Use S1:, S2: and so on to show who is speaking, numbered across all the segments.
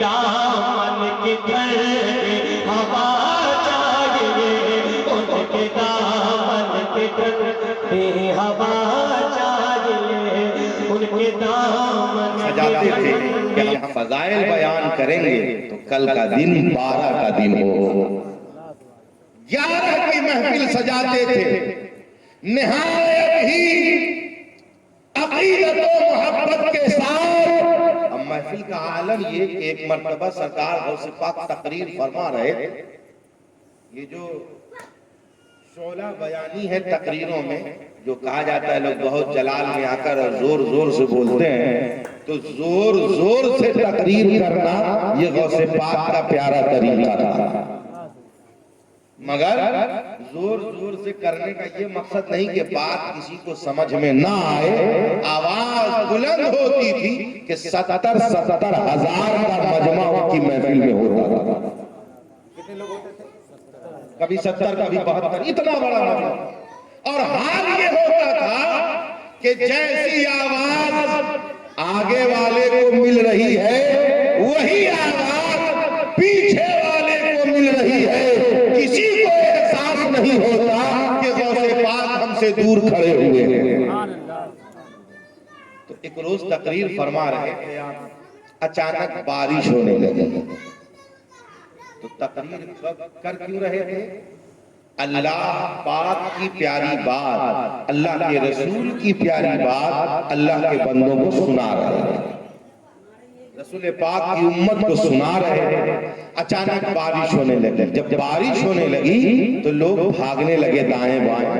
S1: دامن کی ٹھنڈی ہوا چاہیے، ان کے دامن کی ٹھنڈی ہوا چاہیے، ان کے دامن
S2: سجاتے تھے کہ ہم فضائل بیان کریں گے تو کل کا دن 12 کا دن ہو۔ 11 کی محفل سجاتے تھے، نہایت ہی عقیدت و محبت کے ساتھ۔ اب محفل کا عالم یہ کہ ایک مرتبہ سرکار غوث پاک تقریر فرما رہے تھے۔ یہ جو شعلہ بیانی ہے تقریروں میں، جو کہا جاتا ہے لوگ بہت جلال میں آ کر اور زور زور سے بولتے ہیں، تو زور زور سے تقریر کرنا یہ غوث پاک کا پیارا طریقہ تھا، مگر زور زور سے کرنے کا یہ مقصد نہیں کہ بات کسی کو سمجھ میں نہ آئے۔ آواز بلند ہوتی تھی کہ 70 ہزار کا مجمع ان کی محفل میں ہوتا تھا۔ کتنے لوگ ہوتے تھے؟ کبھی 70 کبھی 72، اتنا بڑا مجمع۔ اور حال یہ ہوتا تھا کہ جیسی آواز آگے والے کو مل رہی ہے وہی آواز پیچھے والے کو مل رہی ہے، کسی کو احساس نہیں ہوتا کہ غوث پاک ہم سے دور کھڑے ہوئے ہیں۔ تو ایک روز تقریر فرما رہے تھے، اچانک بارش ہونے لگی۔ تو تقریر کر کیوں رہے تھے؟ اللہ پاک کی پیاری بات، اللہ کے رسول کی پیاری بات اللہ کے بندوں کو سنا رہے ہیں، رسول پاک کی امت کو سنا رہے ہیں۔ اچانک بارش ہونے لگی۔ جب بارش ہونے لگی تو لوگ بھاگنے لگے دائیں بائیں۔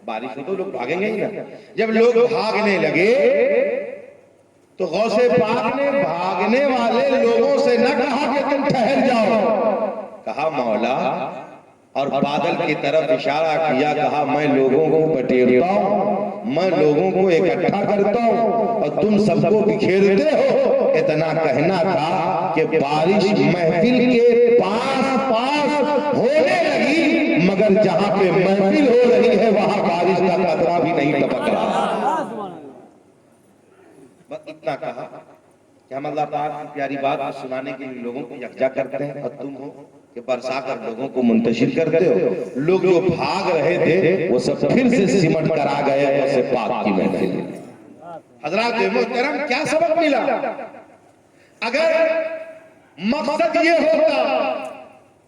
S2: بارش ہو تو لوگ بھاگیں گے ہی نا۔ جب لوگ بھاگنے لگے تو غوث پاک نے بھاگنے والے لوگوں سے نہ کہا کہ تم ٹھہر جاؤ، کہا مولا، اور بادل کی طرف اشارہ کیا، کہا میں لوگوں کو بٹیرتا ہوں، میں لوگوں کو اکٹھا کرتا ہوں اور تم سب کو بکھیرتے ہو۔ اتنا کہنا تھا کہ بارش محفل کے پاس پاس ہونے لگی، مگر جہاں پہ محفل ہو رہی ہے وہاں بارش کا قطرہ بھی نہیں ٹپک رہا۔ بس اتنا کہا کہ ہم اللہ پاک کی پیاری بات کو سنانے کے لیے لوگوں کو یکجا کرتے ہیں، اور تم ہو کہ برسا کر لوگوں کو منتشر کرتے ہو۔ لوگ جو بھاگ رہے تھے وہ سب پھر سے سمٹ کر آ گئے غوث پاک کی محفل میں۔ حضرات محترم، کیا سبق ملا؟ اگر مقصد یہ ہوتا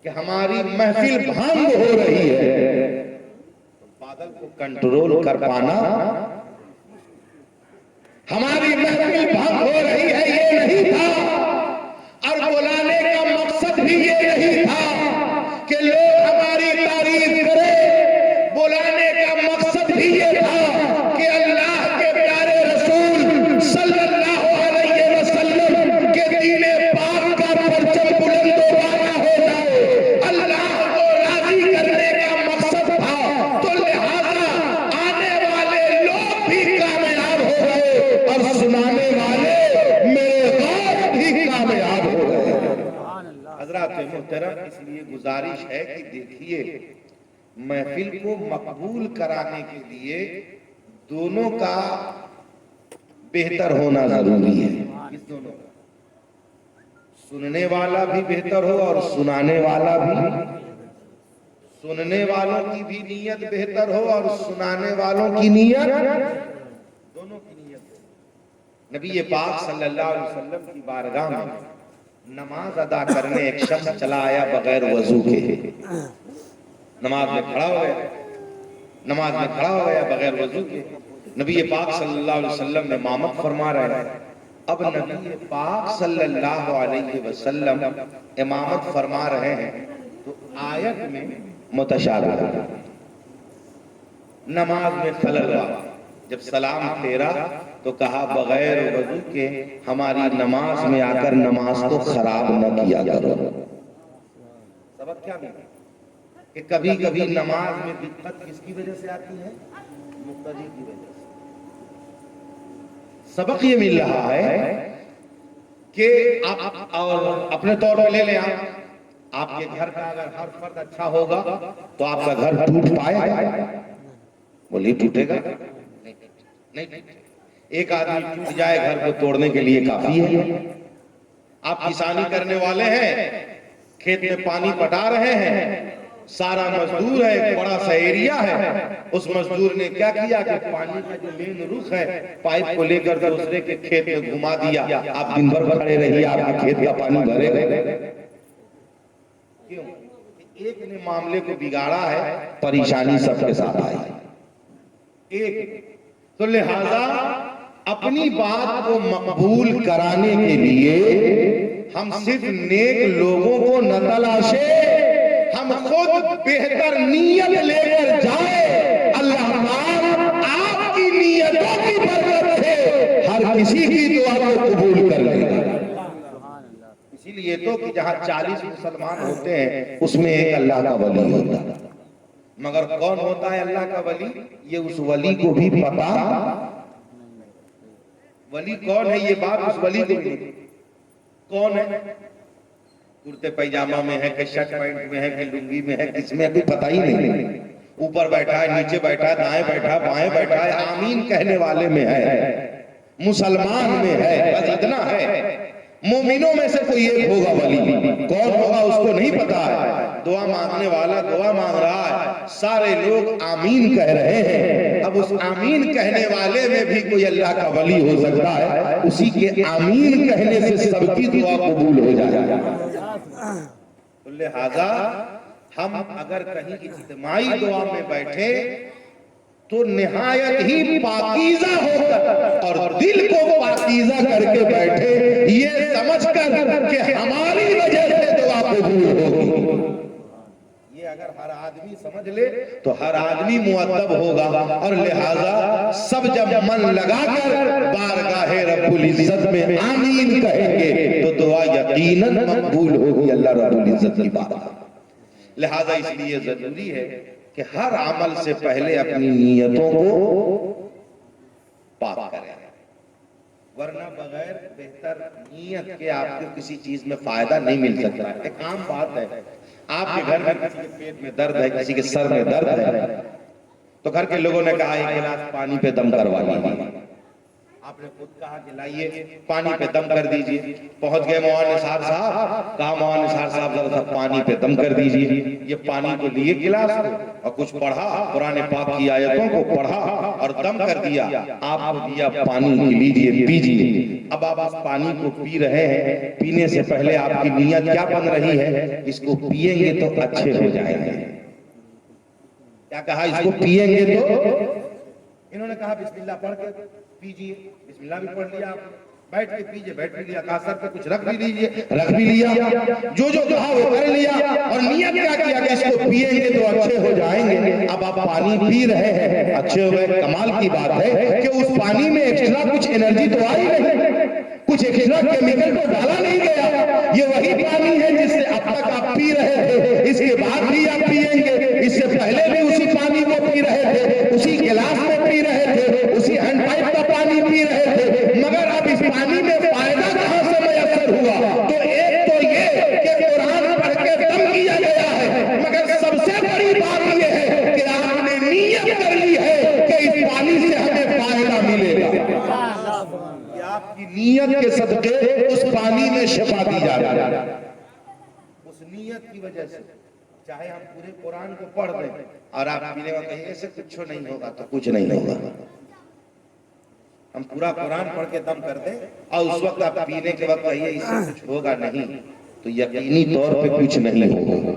S2: کہ ہماری محفل بھنگ ہو رہی ہے تو بادل کو کنٹرول کر پانا، ہماری محفل بھنگ ہو رہی ہے یہ نہیں تھا، اور بلانے کا مقصد بھی یہ نہیں تھا کہ لوگ ہماری تعریف کریں، بلانے کا مقصد بھی یہ تھا کہ اللہ کے پیارے رسول صلی اللہ علیہ وسلم کے دین پاک کا پرچم بلند و بالا ہو جائے، اللہ کو راضی کرنے کا مقصد تھا۔ تو لہذا آنے والے لوگ بھی کامیاب ہو گئے اور سنانے والے میرے غوث بھی کامیاب ہو گئے۔ حضرات محترم، اس لیے گزارش ہے کہ دیکھیے، محفل کو مقبول کرانے کے لیے دونوں کا بہتر ہونا ضروری ہے۔ کس دونوں کا؟ سننے والا بھی بہتر ہو اور سنانے والا بھی، سننے والوں کی بھی نیت بہتر ہو اور سنانے والوں کی نیت، دونوں کی نیت۔ نبی پاک صلی اللہ علیہ وسلم کی بارگاہ میں نماز ادا کرنے ایک شخص چلا آیا بغیر وضو کے۔ نماز میں کھڑا ہو گیا بغیر وضو کے۔ نبی پاک صلی اللہ علیہ وسلم نے امامت فرما رہے ہیں۔ اب نبی پاک صلی اللہ علیہ وسلم امامت فرما رہے ہیں تو آیت میں متشابہ ہے، نماز میں خلل ہوا۔ جب سلام پھیرا تو کہا بغیر وضو کے ہماری نماز میں آ کر نماز کو خراب نہ کیا کرو۔ سبق کیا ملا؟ کہ کبھی کبھی نماز میں دقت کس کی وجہ سے آتی ہے؟ مقتدی کی وجہ سے۔ سبق یہ مل رہا ہے کہ آپ اور اپنے طور پر لے لیں، آپ کے گھر کا اگر ہر فرد اچھا ہوگا تو آپ کا گھر ٹوٹ پائے گا؟ بولیے ٹوٹے گا نہیں۔ ایک آدمی ٹوٹ جائے گھر کو توڑنے کے لیے کافی ہے، آپ کسانی کرنے والے ہیں، کھیت میں پانی پٹا رہے ہیں، سارا مزدور ہے، ایک بڑا سا ایریا ہے، اس مزدور نے کیا کیا کہ پانی کا جو مین رخ ہے پائپ کو لے کر دوسرے کے کھیت میں گھما دیا. آپ دن بھر کھڑے رہیے، آپ کے کھیت کا پانی بھرے گا. کیوں؟ ایک نے معاملے کو بگاڑا ہے، پریشانی سب کے ساتھ آئی. ایک تو لہذا اپنی بات کو مقبول کرانے کے لیے ہم صرف نیک لوگوں کو نہ تلاشیں، ہم خود بہتر نیت لے کر جائیں. اللہ پاک آپ کی نیتوں کی برکت سے ہر کسی کی دعا کو قبول کر لے گا. اسی لیے تو کہ جہاں 40 مسلمان ہوتے ہیں اس میں ایک اللہ کا ولی ہوتا ہے. مگر کون ہوتا ہے اللہ کا ولی؟ یہ اس ولی کو بھی پتا. ولی کون ہے یہ بات اس ولی کو بھی کون ہے؟ کرتے پیجامہ میں ہے کہ شرٹ پینٹ میں ہے کہ لنگی میں ہے، کس میں کوئی پتہ ہی نہیں. اوپر بیٹھا ہے، نیچے بیٹھا ہے، دائیں بیٹھا ہے، بائیں بیٹھا ہے، آمین کہنے والے میں ہے، مسلمان میں ہے، بس اتنا ہے. مومنوں میں سے کوئی ایک ہوگا ولی. کون ہوگا اس کو نہیں پتا ہے. دعا مانگنے والا دعا مانگ رہا ہے، سارے لوگ آمین کہہ رہے ہیں. اب اس آمین کہنے والے میں بھی کوئی اللہ کا ولی ہو سکتا ہے، اسی کے آمین کہنے سے سب کی دعا قبول ہو جائے گا. لہذا ہم اگر کہیں اجتماعی دعا میں بیٹھے تو نہایت ہی پاکیزہ ہو کر اور دل کو پاکیزہ کر کے بیٹھے، یہ سمجھ کر کہ ہماری وجہ سے دعا قبول ہوگی. یہ اگر ہر آدمی سمجھ لے تو ہر آدمی مؤدب ہوگا. اور لہذا سب جب من لگا کر بارگاہ رب العزت میں آمین کہیں گے تو دعا یقیناً مقبول ہوگی اللہ رب العزت کی بارگاہ. لہذا اس لیے ضروری ہے کہ ہر عمل سے پہلے اپنی نیتوں کو پاک کریں، ورنہ بغیر بہتر نیت کے آپ کو کسی چیز میں فائدہ نہیں مل سکتا. ایک عام بات ہے، آپ کے گھر میں کسی کے پیٹ میں درد ہے، کسی کے سر میں درد ہے، تو گھر کے لوگوں نے کہا ایک گلاس پانی پہ دم کروا لیجیے. آپ نے خود کہا کہ لائیے پانی پہ دم کر دیجئے. پہنچ گئے مولانا نثار صاحب، کہا مولانا نثار صاحب ذرا سا پانی پہ دم کر دیجئے. یہ پانی کو لیے گلاس کو اور کچھ پڑھا، قرآن پاک کی آیتوں کو پڑھا اور دم کر دیا. آپ کو دیا پانی لیجئے پیجئے. اب آپ اس پانی کو پی رہے ہیں، پینے سے پہلے آپ کی نیت کیا بن رہی ہے؟ اس کو پیئیں گے تو اچھے ہو جائیں گے. کیا کہا؟ اس کو پیئیں گے تو. انہوں نے کہا بسم اللہ پڑھ کے پیجئے. بسم اللہ بھی پڑھ لیا، بیٹھ کے پیجئے، بیٹھ بھی لیا. کہا سر پہ کچھ رکھ بھی لیجئے، رکھ بھی لیا. جو کہا وہ کر لیا. اور نیت کیا کیا کہ اس کو پیئیں گے تو اچھے ہو جائیں گے. اب آپ پانی پی رہے ہیں، اچھے ہوئے. کمال کی بات ہے کہ اس پانی میں ایکسٹرا کچھ انرجی تو آئی نہیں، کچھ ایکسٹرا کیمیکل تو ڈالا نہیں گیا. یہ وہی پانی ہے جس سے اب تک آپ پی رہے تھے، اس کے بعد بھی آپ پیئیں گے. اس سے پہلے بھی اسی پانی کو پی رہے تھے، اسی گلاس میں پی رہے تھے، اسی ہینڈ پائپ کا پانی پی رہے تھے. مگر اب اس پانی میں فائدہ کہاں سے میسر ہوا؟ تو ایک تو یہ کہ قرآن پڑھ کے دم کیا گیا ہے، مگر سب سے بڑی بات یہ ہے کہ آپ نے نیت کر لی ہے کہ اس پانی سے ہمیں فائدہ ملے گا. آپ کی نیت کے صدقے اس پانی میں شفا دی جا رہی ہے. اس نیت کی وجہ سے چاہے ہم پورے قرآن کو پڑھ دیں اور آپ پینے وقت کہیں ایسے کچھ نہیں ہوگا تو کچھ نہیں ہوگا. ہم پورا قرآن پڑھ کے دم کر دیں اور اس وقت آپ پینے کے وقت کہیے اس سے کچھ ہوگا نہیں، تو یقینی طور پہ کچھ نہیں ہوگا.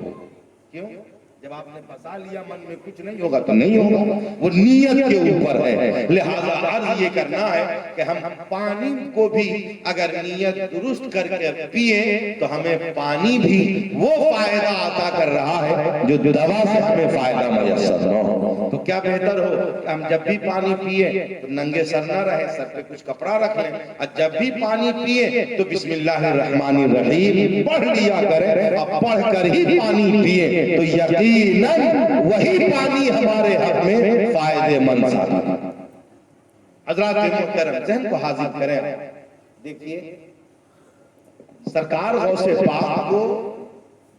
S2: کیوں؟ جب آپ نے بسا لیا من میں کچھ نہیں ہوگا تو نہیں ہوگا. وہ نیت کے اوپر ہے. لہذا عرض یہ کرنا ہے کہ ہم پانی کو بھی اگر نیت درست کر کے پیئیں تو ہمیں پانی بھی وہ فائدہ عطا کر رہا ہے جو دوا سے ہمیں فائدہ میسر نہ ہو. تو کیا بہتر ہو کہ ہم جب بھی پانی پیئیں تو ننگے سر نہ رہے، سر پہ کچھ کپڑا رکھ لیں، اور جب بھی پانی پیئیں تو بسم اللہ الرحمن الرحیم پڑھ لیا کریں. اور پڑھ کر ہی پانی پیئیں تو یقیناً وہی پانی ہمارے حق میں فائدے مند ثابت. حضرات محترم ذہن کو حاضر کریں. دیکھیے سرکار غوث پاک کو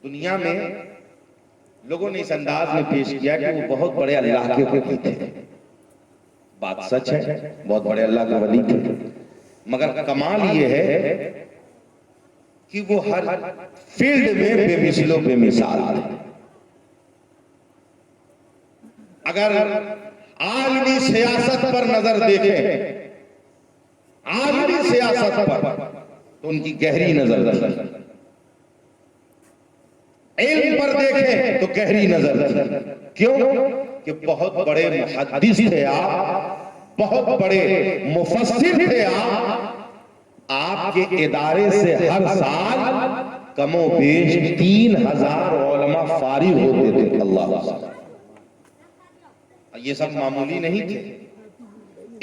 S2: دنیا میں لوگوں نے اس انداز میں پیش کیا کہ وہ بہت بڑے اللہ کے ولی تھے. بات سچ ہے، بہت بڑے اللہ کے ولی تھے. مگر کمال یہ ہے کہ وہ ہر فیلڈ میں بے مثل و بے مثال تھے. اگر عالمی سیاست پر نظر دیکھیں، عالمی سیاست پر، تو ان کی گہری نظر تھی. علم پر دیکھیں تو گہری نظر تھی. کیوں؟ کہ بہت بڑے محدث تھے آپ، بہت بڑے مفسر تھے آپ کے ادارے سے ہر سال کم و بیش 3000 علماء فارغ ہوتے تھے. اللہ، یہ سب معمولی نہیں تھے.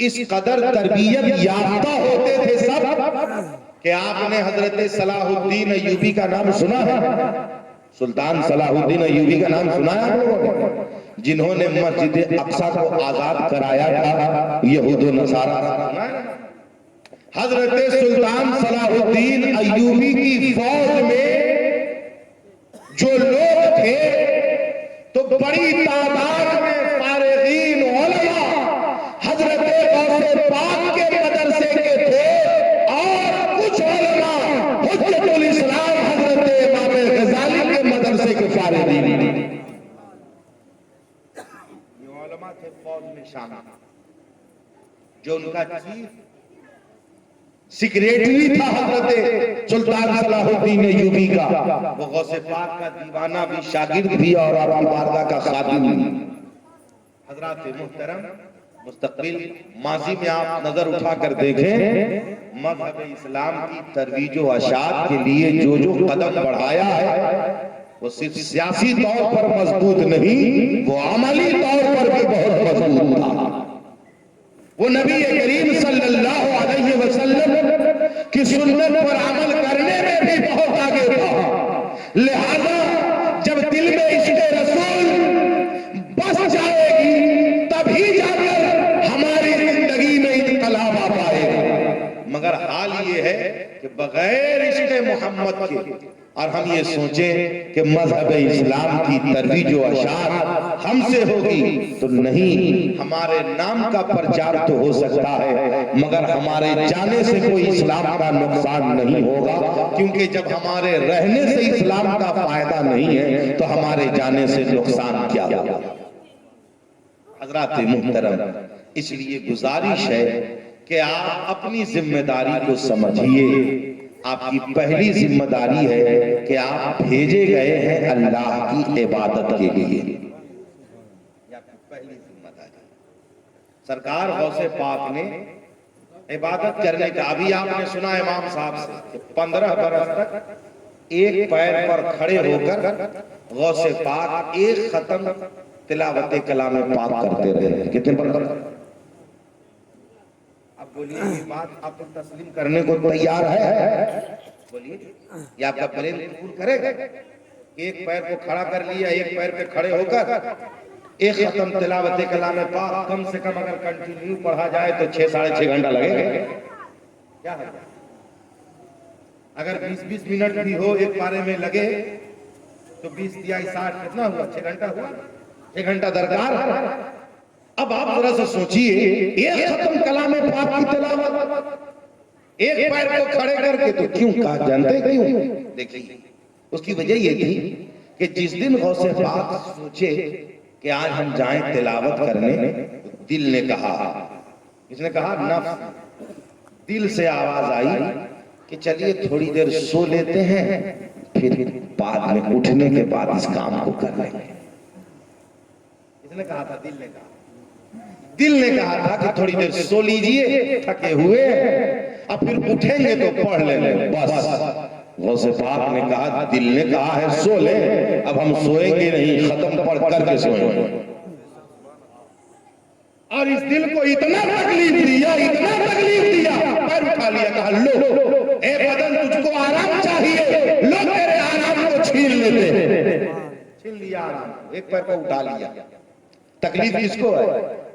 S2: اس قدر تربیت یافتہ ہوتے تھے سب کہ آپ نے حضرت صلاح الدین ایوبی کا نام سنا ہے؟ سلطان صلاح الدین ایوبی کا نام سنا ہے آپ لوگوں نے؟ جنہوں نے مسجد اقصی کو آزاد کرایا تھا یہود و نصارہ. حضرت سلطان صلاح الدین ایوبی کی فوج میں جو لوگ تھے تو بڑی تعداد میں فارغین علماء حضرت غوث پاک کے مدرسے کے تھے، اور کچھ علماء حجت الاسلام حضرت امام غزالی کے مدرسے کے فارغین. یہ علماء تھے فوج میں شامل. جو ان کا چیف سیکریٹری تھا حضرت سلطان صلاح الدین ایوبی کا، وہ غوث پاک کا دیوانہ بھی، شاگرد بھی، اور آپ کی بارگاہ کا خادم بھی. حضرات محترم، مستقبل ماضی میں آپ نظر اٹھا کر دیکھیں، مذہب اسلام کی ترویج و اشاعت کے لیے جو قدم بڑھایا ہے وہ صرف سیاسی طور پر مضبوط نہیں، وہ عملی طور پر بھی بہت مضبوط تھا. وہ نبی کریم صلی اللہ علیہ وسلم کی سنت پر عمل کرنے میں بھی بہت آگے تھا. لہذا جب دل میں عشق رسول بس جائے گی تبھی جا کر ہماری زندگی میں انقلاب آ پائے گا. مگر حال یہ ہے کہ بغیر عشق محمد کے، اور ہم یہ سوچیں کہ مذہب اسلام کی ترویج و اشاعت ہم سے ہوگی تو نہیں. ہمارے نام کا پرچار تو ہو سکتا ہے مگر ہمارے جانے سے کوئی اسلام کا نقصان نہیں ہوگا، کیونکہ جب ہمارے رہنے سے اسلام کا فائدہ نہیں ہے تو ہمارے جانے سے نقصان کیا ہوگا. حضرات محترم، اس لیے گزارش ہے کہ آپ اپنی ذمہ داری کو سمجھیے. آپ کی پہلی ذمہ داری ہے کہ آپ بھیجے گئے ہیں اللہ کی عبادت کے لیے. یہ آپ کی پہلی ذمہ داری. سرکار غوث پاک نے عبادت کرنے کا، ابھی آپ نے سنا امام صاحب سے کہ 15 برس تک ایک پیر پر کھڑے ہو کر غوث پاک ایک ختم تلاوت کلام پاک کرتے رہے. کتنے برس؟ اب بولیے یہ بات آپ کو تسلیم کرنے کو تیار ہے؟ بولیے یہ آپ کا پلین قبول کرے گا؟ ایک پیر کو کھڑا کر لیا، ایک پیر پہ کھڑے ہو کر ایک ختم تلاوت کلام پاک کم سے کم اگر کنٹینیو پڑھا جائے تو 6-6.5 گھنٹہ لگے گا. کیا ہے؟ اگر 20-20 منٹ بھی ہو ایک پارے میں لگے تو 20 × 60 کتنا ہوا؟ 6 گھنٹہ ہوا. 6 گھنٹہ درکار. اب آپ ذرا سے سوچئے، ایک ختم کلام پاک کی تلاوت ایک پیر کو کھڑے کر کے، تو کیوں کہا جانتے کیوں؟ دیکھیے اس کی وجہ یہ تھی کہ جس دن غوث پاک سوچے کہ آج ہم جائیں تلاوت کرنے، دل نے کہا، اس نے کہا نفس، دل سے آواز آئی کہ چلیے تھوڑی دیر سو لیتے ہیں، پھر بعد میں اٹھنے کے بعد اس کام کو کر لیں گے. اس نے کہا تھا، دل نے کہا تھا کہ تھوڑی دیر سو لیجئے، تھکے ہوئے، اب پھر اٹھیں گے تو پڑھ لیں گے. بس غوث پاک نے کہا، دل نے کہا ہے سو لیں، اب ہم سوئیں گے نہیں، ختم پڑھ کر کے سوئیں گے. اور اس دل کو اتنا تکلیف دیا، اتنا تکلیف دیا، پیر اٹھا لیا، کہا لو اے بدن تجھ کو آرام چاہیے، لو تیرے آرام کو چھین لیتے. چھین لیا آرام، ایک پیر کو اٹھا لیا. تکلیف کس کو ہے؟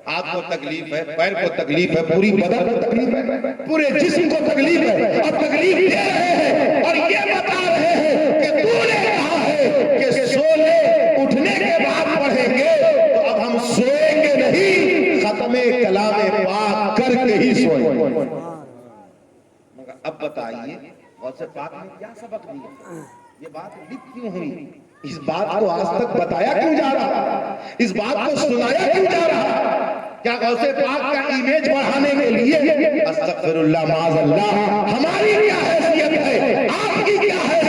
S2: ہاتھ کو تکلیف ہے، پیر کو تکلیف ہے، پوری بدن کو تکلیف ہے، پورے جسم کو تکلیف ہے، اور تکلیف دے رہے ہیں اور یہ بتا رہے ہیں کہ تو نے کہا ہے کہ سو لے، اٹھنے کے بعد پڑھیں گے، تو اب ہم سوئیں گے نہیں، ختم کلام پاک کر کے ہی سوئیں گے. مگر اب بتائیے غوث غوث پاک نے کیا سبق دیا؟ یہ بات لکھ کیوں ہوئی؟ اس بات کو آج تک بتایا کیوں جا رہا؟ اس بات کو سنایا کیوں جا رہا؟ کیا غوث پاک کا امیج بڑھانے کے لیے؟ استغفر اللہ معاذ اللہ، ہماری کیا حیثیت ہے، آپ کی کیا ہے؟